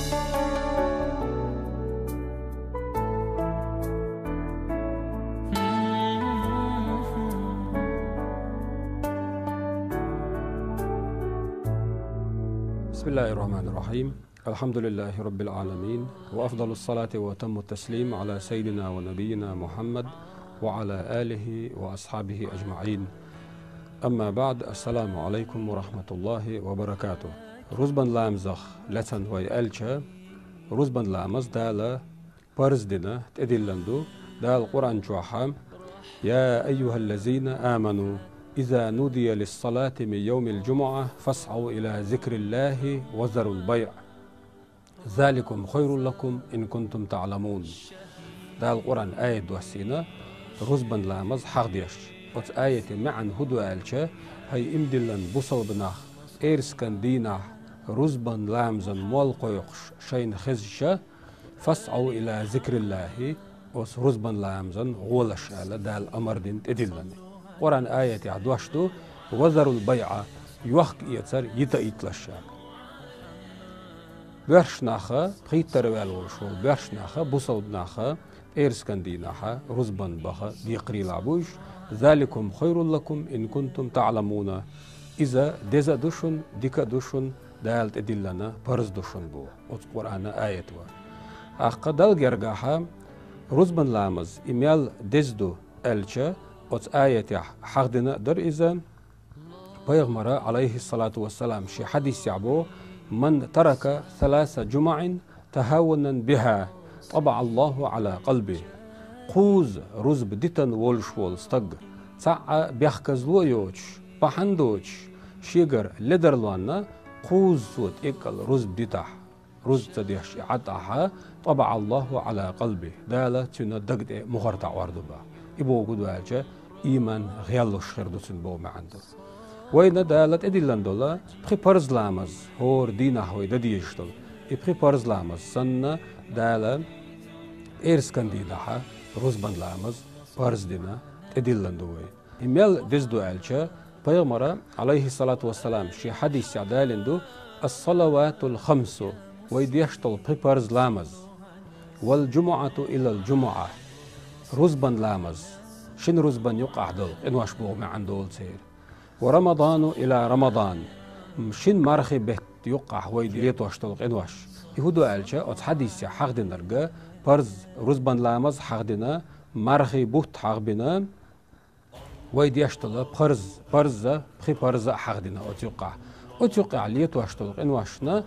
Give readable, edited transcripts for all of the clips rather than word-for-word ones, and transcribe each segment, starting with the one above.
بسم الله الرحمن الرحيم. الحمد لله رب العالمين، وأفضل الصلاة وأتم التسليم على سيدنا ونبينا محمد وعلى آله وأصحابه أجمعين. أما بعد، السلام عليكم ورحمة الله وبركاته. رزبن لامزخ لسن ويألشا رزبن لامز دالا برزدنا تدلندو دال قرآن جوحام: يا أيها الذين آمنوا إذا نودي للصلاة من يوم الجمعة فاسعوا إلى ذكر الله وذروا البيع ذلكم خير لكم إن كنتم تعلمون. ده القرآن آية دوسينا رزبن لامز حقديش وت آية معن هدو آلشا هاي إمدلن بوصل بناخ إيرسكن دينا رزبن لامزن مولقويقش شين خزشا فاسعوا إلى ذكر الله وس رزبن لامزن غولش آل ده الأمر دين تدلن. قرآن آية عدوشتو وذروا البيع يوخك يتسر يتا يتلشا برشناخا بخيتر والورشول برشناخا بوصودناخا إيرسكنديناخا رزبن بخا ديقري لعبوش ذلكم خير لكم إن كنتم تعلمون. إذا ديزا دوشن ديكا دوشن دالت إدلنا برز دوشن بو قرآن آية أخا دال جرغاها رزبن لامز إميال ديزدو ألشا وت آية حقدنا در إذا بيغمر عليه الصلاة والسلام شي حديث يعبو: من ترك 3 جمع تهاونا بها طبع الله على قلبه. قوز رزب ديتن وولشوول استق تسعى بيخكزلو يوش بحندوش شيغر لدرلوانا قوز سوت إكل رزب ديتح رزب تديش عطاها طبع الله على قلبه. دالة تنا دقد مغرطع واردوبا إبو قدواجة إيمان غيالوش خيردوسن بو معندو وين دالت إدلان دولا بخي برز لامز هور دينا هوي دديشتل إبخي برز لامز سنة دالا إيرسكن ديناها رزبان لامز برز دينا إدلان دوي إميال دزدو ألشا بيغمرا عليه الصلاة والسلام شي حديث يعدالندو: الصلوات الخمس ويديشتل بخي برز لامز والجمعة إلى الجمعة رزبان لامز شن رزبان يقع دول إنواش بوغ معن دول سير ورمضان إلى رمضان شن مرخي بيت يقع ويديت واشتلق إنواش يهودو ألشا أت حديث حق دينرغا برز رزبان لامز حق دينا مرخي بوت حق بنا ويديشتلق برز بخي برز حق دينا أت يقع ليت واشتلق إنواشنا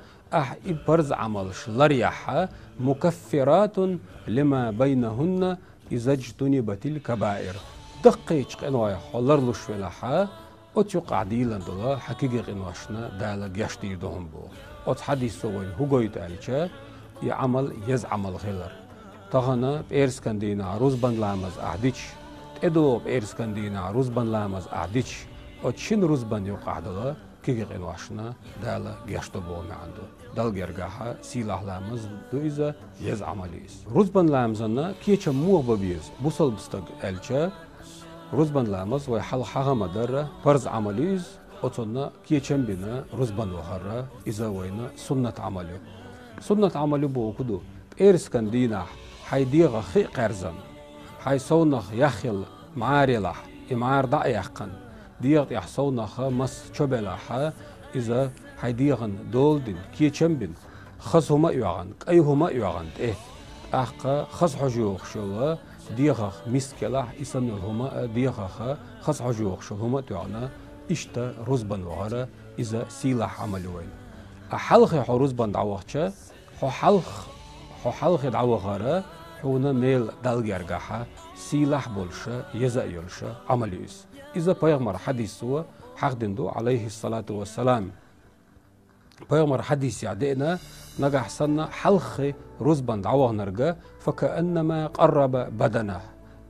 برز عملش لريحة مكفرات لما بينهن إذا اجتنبت الكبائر. دقيق إنواح ولرلوش فلاحة أتيقع ديلان دولا حقيقة إنواشنا دالا جاشتي دوهم بو أت حديث سوين هقويت ألشا يعمل يزعمل غيلر تغنى بإيرسكندينا رزبان لامز أعديش تدو بإيرسكندينا رزبان لامز أعديش أت شن رزبان يقع دولا كيغ إنواشنا دالا جاشتو بو معندو دال جرغاها سيلاح لامز دو إذا يزعمليس رزبان لامزنا كيچا موغ ببيز بوصل بستق ألشا رزبان لامز ويحل حاغا مدر برز عمليز أتونا كيچن بنا رزبان وحرة إذا وينا سنة عمليو بو كدو إيرسكن دينا حي ديغا خي قرزن حي صونخ يخيل معاريلح إمعار دا يحقن ديغ يحصونخ مس چوبلاحا إذا حي ديغن دولدين كيچن بن خص هما يوغن أي هما يوغن أحقا خص حجوخ شولا ديغخ مسكلاح إسن هما ديغخ خص حجوخ شو هما توعنا إشتا رزبان وغرا إذا سيلاح عملوين أحلخ رزبان دعوخشا حلخ دعوغرا حونا ميل دالجرغاحا سيلاح بولشا يزا يولشا عمليوس إذا بيغمر حديث سوا حق دندو عليه الصلاة والسلام بيغمر حديث يعدئنا نجح سنة حلخ رزبان دعوه نرجع فكأنما قرب بدنه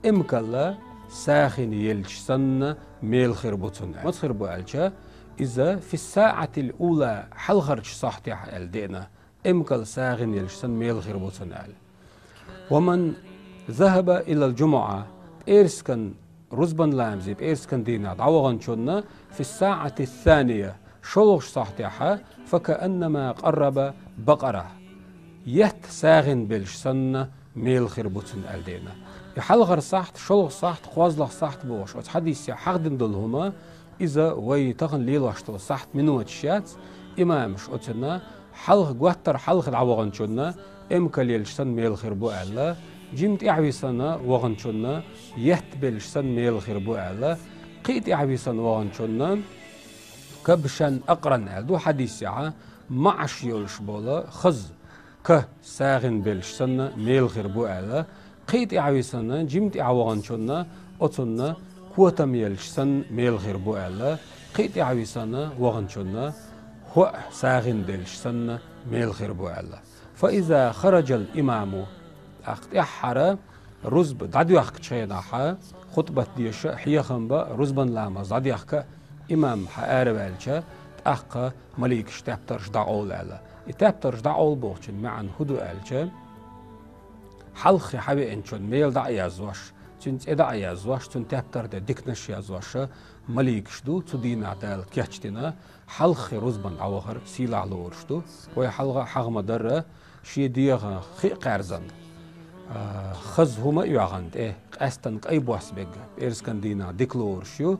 إمكلا ساخن يلش سنة ميل خربوتون ما تخربو ألشا إذا في الساعة الأولى حلخرج صحتي الدينا إمكل ساخن يلش سنة ميل خربوتون ومن ذهب إلى الجمعة إيرسكن رزبان لامزي بإيرسكن دينا دعوه شنا في الساعة الثانية شلوش صحتها فكأنما قرب بقرة يت ساغن بلش سنة ميل خربوتن ألدينا يحلغر صحت شلغ صحت خوازلغ صحت بوش حديث حقدن دلهما إذا ويتغن ليلوشتو صحت منو تشيات إمامش أتنا حلغ قوتر حلغ العوغنشونا إمكاليلشتن ميل خربو ألا جيمت إعويسانا وغنشونا يهتبلشتن ميل خربو ألا قيت إعويسان وغنشونا كبشان أقرن ألدو حديث معش يولش بولا خز ساغن بلشتن ميل خربو ألا قيت إعويسانا جيمت إعوغنشونا أتنا كوتم يلشتن ميل خربو ألا قيت إعويسانا وغنشونا هو ساغن بلشتن ميل خربو ألا فإذا خرج الإمام أحرى رزب دعدي أخك شيناحا خطبة ديش حيخن با رزبن لامز دعدي أخك إمام حقار بالشا أخك مليك شتابترش دعول ألا يتابترش دعول بوغشن معن هدو ألشا حلخي حبي انشون ميل دع يازوش تنت إدع يازوش تنت تابتر دا ديكنش يازوش مليك شدو تدينا دال كيحتنا حلخي رزبن عوغر سيلا لورشدو وي حلغة حغم در شي ديغ خي قارزن خز هما يعغند قاستن قاي بوحس بيغ إرسكن دينا ديكلور شو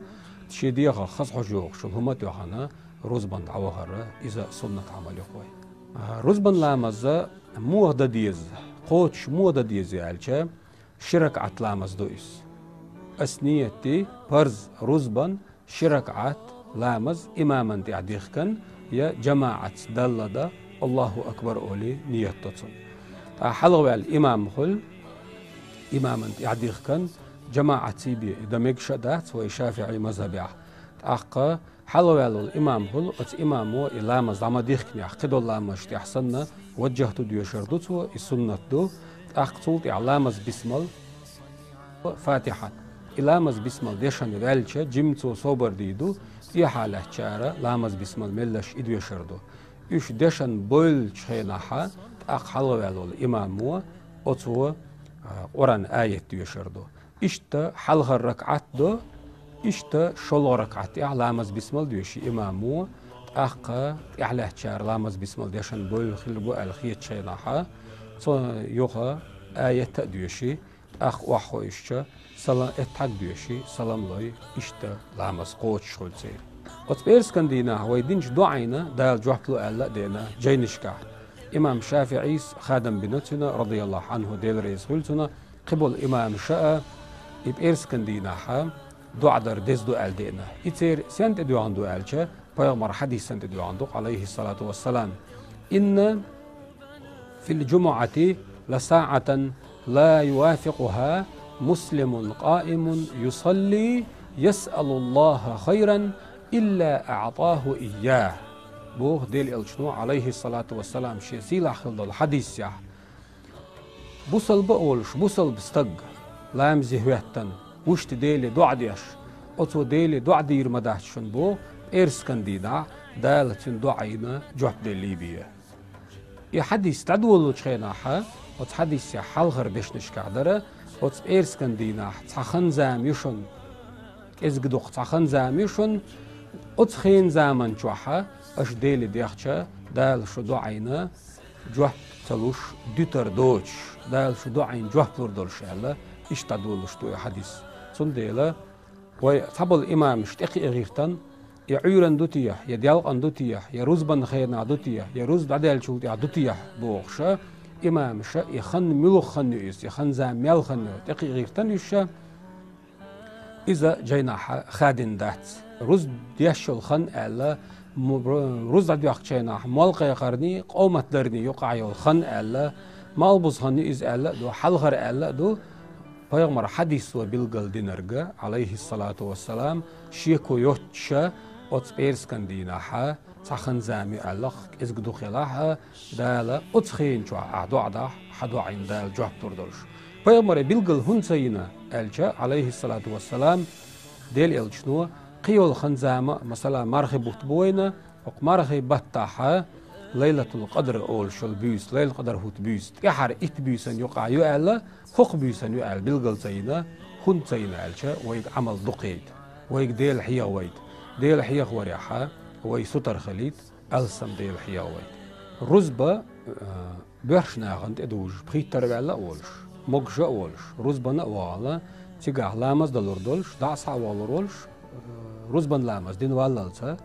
شي ديغ خز حجوغ شو هما يعغنا رزبن عوغر إذا سنة عمل يقوي رزبن لامز موغدا ديز قوتش موغدا ديز يالچه شرك عتلامز دويس أسنيتي برز رزبن شرك عت لامز إماما تعديخكن يا جماعة دلدا الله أكبر أولي نية تصن حلوة الإمام خل إماما يعديخكن جماعة سيبي دمج شدات ويشافعي مذهبيع أحقا حلوة الإمام خل أت إمامو إلامز عما ديخكن يحقدو اللامش تحسن وجهتو ديو شردوتو السنة دو أحقصولت إعلامز بسمل فاتحة إلامز بسمل ديشان والشة جمتو صوبر ديدو إحالة شارة لامز بسمل ملش إدوي شردو إيش ديشان بول شخيناحا أق حلوة الإمامو أتو قرآن آية ديو شردو إشتا حلغ الركعات دو إشتا شلغ ركعات إعلامز بسمل ديوشي إمامو أق إحلاه شارة لامز بسمل ديشان بول خلبو الخيط شيناحا يوخا آية ديوشي أخ وحو إشتا سلام اتحق ديوشي سلام لوي إشتا لامز قوت شغل سير وتبيرس كان دينا هو يدينش دعينا دال جوحتلو ألا دينا جينشكا إمام شافعي خادم بنتنا رضي الله عنه ديل رئيس هلتنا قبل إمام شاء يبيرس كان دينا حا دعدر ديز دو أل دينا يتير سنت دو عندو ألشا بيغمر حديث سنت دو عندو عليه الصلاة والسلام إن في الجمعة لساعة لا يوافقها مسلم قائم يصلي يسأل الله خيرا إلا أعطاه إياه بوغ ديل الشنو عليه الصلاة والسلام شي سيلا خلد الحديث يا بوصل بقولش بوصل بستق لا يمزي هوهتن وشت ديلي دعديش أتو ديلي دعدير مدهشن بو إرس كنديدا دالتن دعينا جوح ديل ليبيا يحديث تدولو تشخيناحا وتحديث حلغر بيشنش كعدرة وتس إرس كندينا تخن زاميشن إزقدوق تخن زاميشن أتخين زامن جوحا أش ديلي ديخشا دال شو دعينا جوح تلوش ديتر دوش دال شو دعين جوح بلوردولش ألا إش تدولوش تو حديث سن ديلا وطبل الإمام شتقي إغيرتن يعيرن دوتيح يديالقن دوتيح يروزبن خيرنا دوتيح يروز بعدال شولتيح دوتيح بوغشا إمام شا يخن ملوخن يس يخن زاميال خن تقي إغيرتن يشا إذا جينا خادن دات روز ديشل خن ألا روز دات يخشينا مالق يقرني قومت درني يقع يخن ألا مالبوز خن إز ألا دو حلغر ألا دو بيغمر حديث وبيلغل دينرغا عليه الصلاة والسلام شيكو يوتشا أتبيرس كان ديناحا تخن زامي ألخ إزقدو خلاحا دالا أتخين شو أعدو عدا حدو عين دال جوح تردرش بيغمر بيلغل هنسينا ألجا عليه الصلاة والسلام ديل إلجنو قيول خنزامة مثلا مرخي بوتبوينا وقمرخي بطاحا ليلة القدر أول شل بيوس ليلة القدر هوت بيوس يحر إت بيوسن يقع يؤلا خوخ بيوسن يؤل بيلغل زينا هن زينا ألشا ويق عمل دقيد ويق ديل حيا ويد ديل حيا وريحا وي ستر خليت ألسم ديل حيا ويد رزبة برشناغنت ادوج بخيتر ولا اولش مقجا اولش رزبنا والا تيغا لامز دلوردولش دعسا والرولش رزبن لامز دين والالتا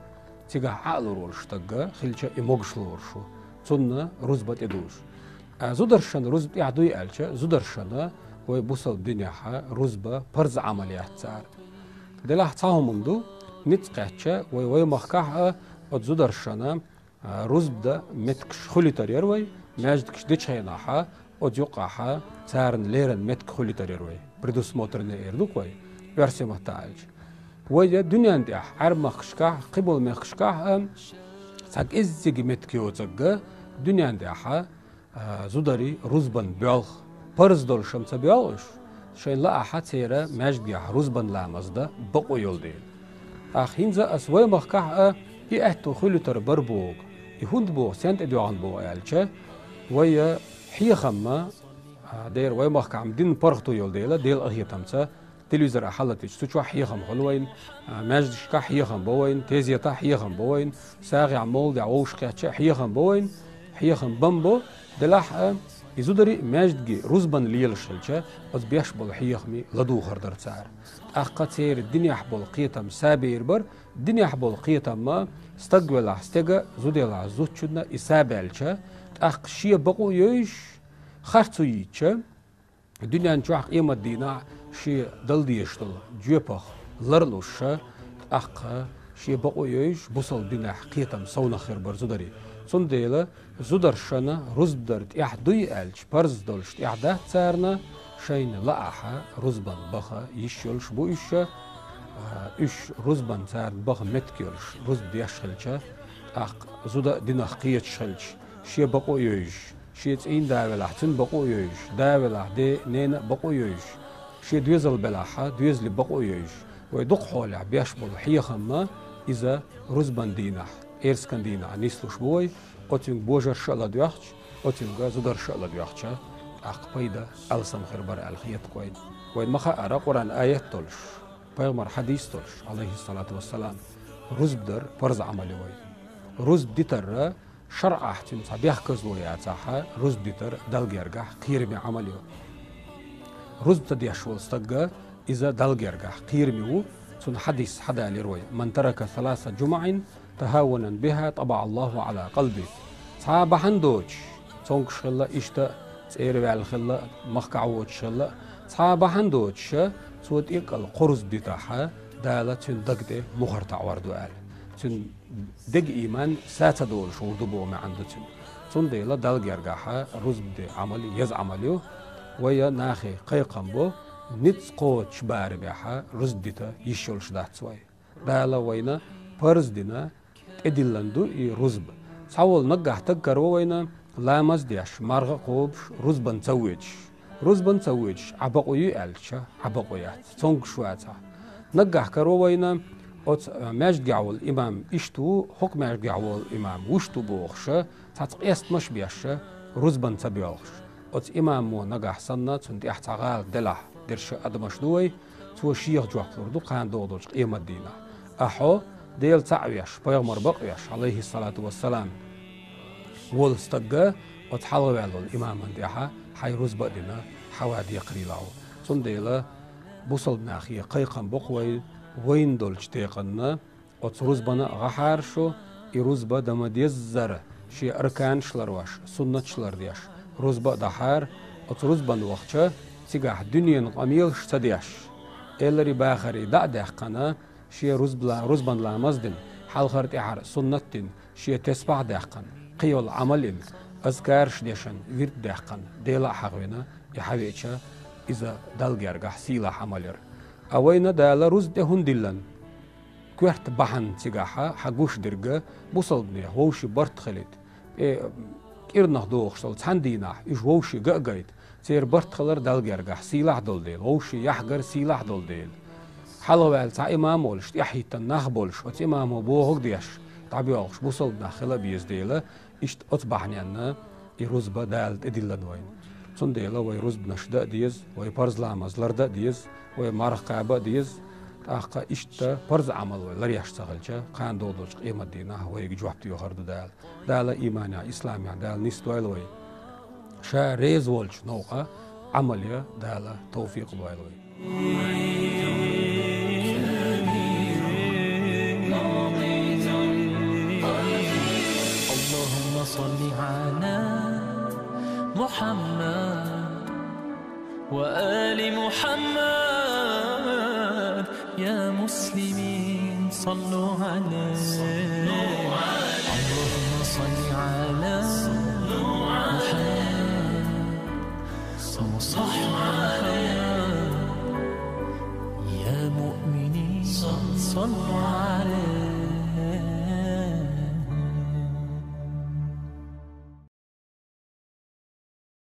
تيغا عالرولش تغا خلچا اموغشلورشو تون رزبت ادوج زودرشن رزب يعدوي الچا زودرشن وي بوصل دنياها رزبه برز عمليات صار دلح تاهم مندو نتقاتشا وي مخكاها زودرشن رزبدا متكش خليتر يروي ماجدكش ديتشيناها وديوقاها صارن ليرن متك خليتر يروي بريدوسموترن ايردوكوي версия محتاج ويا دنيا ندي عرب مخشكا قبل مخشكا ساق ازيجي متكيو تغا دنيا ندي زودري رزبن بيالخ برز دول شمس بيالش شين لا احد سيرا ماجدي رزبن لامزدا بقو يول ديل هينزا اسوي مخكا يأتو خليتر بربوغ يهوند بو سنت ادوان بو الچه ويا حي خما دير وي مخكا عم دين برختو يول ديلا ديل اهي تمسا تلفزيون حالتي تشوا حي خم خلوين ماجدش كا حي خم بوين تيزيتا حي خم بوين ساغي عمول دي عوش كا حي خم بوين حي خم بامبو دلاح يزودري ماجدجي رزبن ليل شلچه از بيشبل حي خمي لدو خردر صار اقتير الدنيا حبل قيتم سابير بر الدنيا حبل قيتم ما استقبل استجا زوديلا زوتشنا اسابلچه اق شي بقو يش خرطو يچه الدنيا نجوح قيمة دينا شي دل ديشتل جيبخ لرلوش اق شي بقو يش بوصل دينا قيتم سونا خير بر زودري صنديلا زودرشنا رزبدرت يحدوي الش برز دولش يحده صارنا شين لاحا رزبن بخا يشولش بو اش رزبن صار بخ متكيلش رزب ديشلچا اق زودا دينا قيت شلچ شي بقو يش شي تين داولا تن بقو يش داولا دي نين بقو يش شي دوزل بلاحا دوزل بقو يش ويدق حول بيشبل حيخما اذا رزبن دينا إيرسكن دينا نيسلوش بوي أوتين بوجر شاء ديوحش أوتين زودر شاء ديوحشة أقبيدا ألسم خربر الخيط كوين وين مخا أرى قرآن آيات تولش بيغمر حديث تولش عليه الصلاة والسلام رزبدر فرز عملي وي رزب ديتر شرع أحتم صبيح كزويات صحا رزب ديتر دلجرجح قيرمي عملي رزب تديش والستجا إذا دلجرجح قيرمي سن حديث حدا لروي من ترك 3 جمع تهاونا بها طبع الله على قلبي صعب حندوش صنك شلا إشتا تسير على الخلا مخكعوت شلا صعب حندوش صوت إقل قرز بتاعها دالة تن دقدة مخرطع وردو آل تن دق إيمان ساتة دول شو دبو ما عنده تن ديلا دال جرجاها رز بدي عملي يز عمليو ويا ناخي قيقم بو نتسقوت شبار بيها رز ديتا يشولش دات سوي دالا وينا فرز دينا ادلندو اي رزب صاول نجح تذكر وينا لامز ديش مرغ قوبش رزبن تسويج عبقوي الشا عبقويات صنق شواتا نجح كروينا اوت ماج دعول امام اشتو حكم ماج دعول امام وشتو بوخش تاتقيست مش بيش رزبن تبيوخش اوت امام مو نجح سنه تنت احتغال دلح درش ادمش دوي تو شيخ جوقلور دو قان دودوش قيمه دينا احو ديل تعويش بيغمر بقيش عليه الصلاة والسلام والستقى وتحلو على الإمام انديها حي رزبا دينا حوادي قريلاو صن ديلا بوصل ناخي قيقن بقوي وين دولش تيقنا وترزبنا غحار شو رزبا دما ديزر شي أركان شلرواش سنة شلر ديش رزبا دحار وترزبن وقتش تيقاح دنيا قميل شتديش إلري باخري دعدح قنا شي رزبن لامزدن حلخرت إعار سنتين شي تسبع داقن قيول عملين أذكارش ديشن ويرد داقن ديلا حقوينا يحويتشا إذا دالجرجح سيلا حملر أوينا دالا رز دهون دلن كوحت بحن تيجاحا حقوش درجة بوصلني هوشي برت خليت كيرنخ دوخ شل تندينا إيش هوشي جايد تير برت خلر دالجرجح سيلا دول ديل هوشي يحجر سيلا دول ديل حلوة تا إمام ولش يحيي تناخ بولش وت إمام بوهق ديش تعبيوش بوصل داخله بيزديله إشت أتبعني أنا يروز بدال إديلا دوين صن ديلا ويروز بنشدة ديز ويبرز لامز لرده ديز ويمارخ قابة ديز تاقا إشت برز عمل ولريش تغلجة قان دودوش قيمة دينا ويجواب تيو خرد دال دال إيمانيا إسلاميا دال نيستويل وي شا ريز وولش نوقع عملية دالة توفيق بايلوي. اللهم صل على محمد وآل محمد يا مسلمين صلوا عليه. اللهم صل على محمد وصحبه يا مؤمنين صلوا